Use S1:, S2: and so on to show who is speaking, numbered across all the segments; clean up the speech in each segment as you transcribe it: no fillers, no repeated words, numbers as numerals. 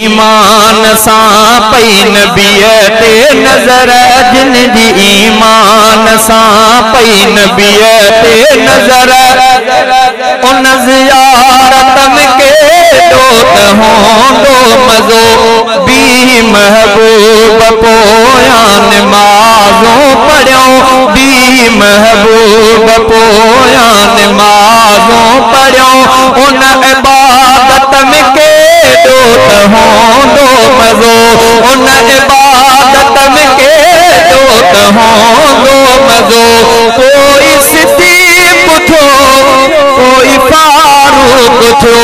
S1: ईमान सां पई नबीअ ते नज़र जिन जी ईमान सां पई नबीअ ते नज़र उन ज़ियारत में केॾो त होंदो मज़ो बी महबूब पोयां नमाज़ूं पढ़ियूं बी महबूब पोयां नमाज़ूं पढ़ियूं उन इबादत में केॾो त होंदो मज़ो उन इबादत में केॾो त होंदो मज़ो कोई सिद्दीक़ थियो कोई फारूक थियो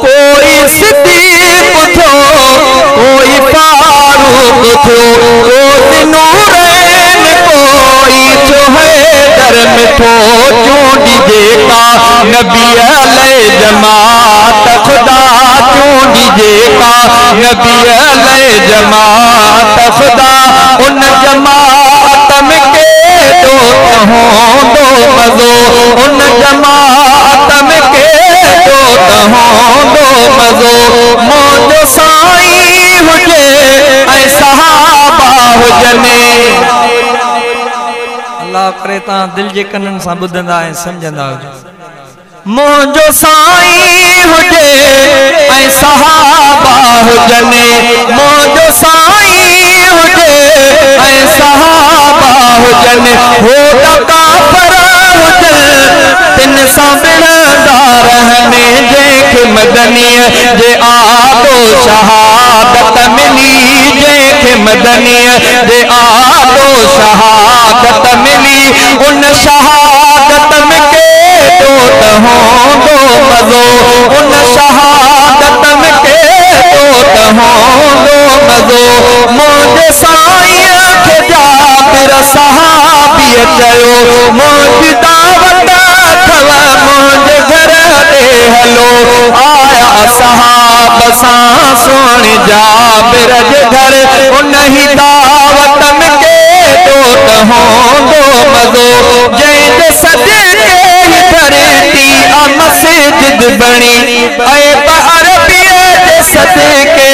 S1: कोई सिद्दीक़ थियो कोई फारूक थियो कोई नूरैन कोई थियो हैदर मिठो चूंडी जेका नबीअ लाइ जमात खुदा चूंडी जेका नबीअ लाइ जमात खुदा उन जमात में केॾो त होंदो मज़ो उन जमात में केॾो त होंदो मज़ो मुंहिंजो साईं हुजे ऐं सहाबा हुजनि। अल्लाह करे तव्हां दिलि जे कननि सां ॿुधंदा ऐं सम्झंदा हुजो। मुंहिंजो साईं हुजे ऐं सहाबा हुजनि मुंहिंजो साईं हुजे ऐं सहाबा हुजनि हो त काफ़िर हुजनि तिन सां विढ़ंदा रहनि जंहिंखे मदनीअ जे आदो शहादत मिली जंहिंखे मदनीअ जे आदो शहादत मिली उन शहादत में केॾो त होंदो मज़ो उन शहादत में केॾो त होंदो मज़ो मुंहिंजे साईं खे जाबिर सहाबीअ चयो मुंहिंजी दावत अथव मुंहिंजे घर ॾे हलो आया सहाब सां सुहिणे जाबिर जे घर उन ई दावत में केॾो त होंदो मज़ो जंहिंजे सदके धरती मस्जिद बणी ऐं अरबीअ जे सदके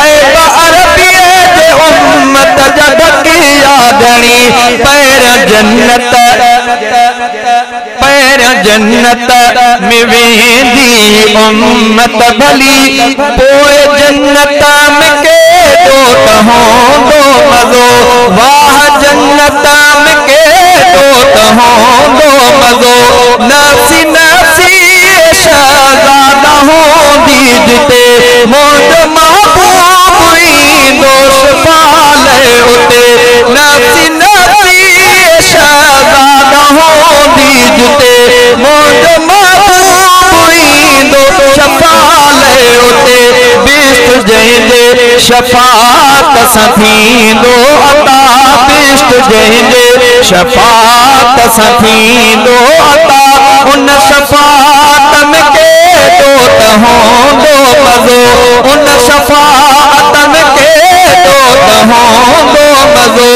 S1: ऐं अरबीअ जे उम्मत जा ढकिया घणी पहिरियों जन्नत में वेंदी उम्मत भली पोइ जन्नत में केॾो त होंदो मज़ो वाह जन्नत में केॾो त होंदो मज़ो नफ़्सी नफ़्सी शहज़ादा होंदी जिते मुंहिंजो महबूब ईंदो सुभाले उते नफ़्सी नफ़्सी शहज़ादा होंदी जिते मुंहिंजो महबूब ईंदो सुभाले उते बिश्त जंहिंजे शफ़ाअत सां थींदो अता बिश्त जंहिंजे शफ़ाअत सां थींदो अता उन शफ़ाअत में केॾो त होंदो मज़ो उन शफ़ाअत में केॾो त होंदो मज़ो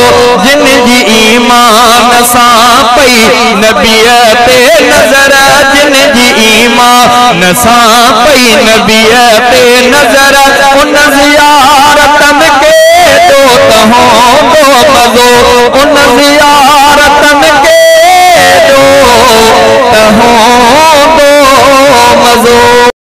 S1: जिन जी ईमान सां पई नबीअ ते नज़र जिन जी ईमान सां पई नबीअ ते नज़र उन ज़ियारत में केॾो त होंदो मज़ो उन ज़ियारत में केॾो त होंदो मज़ो।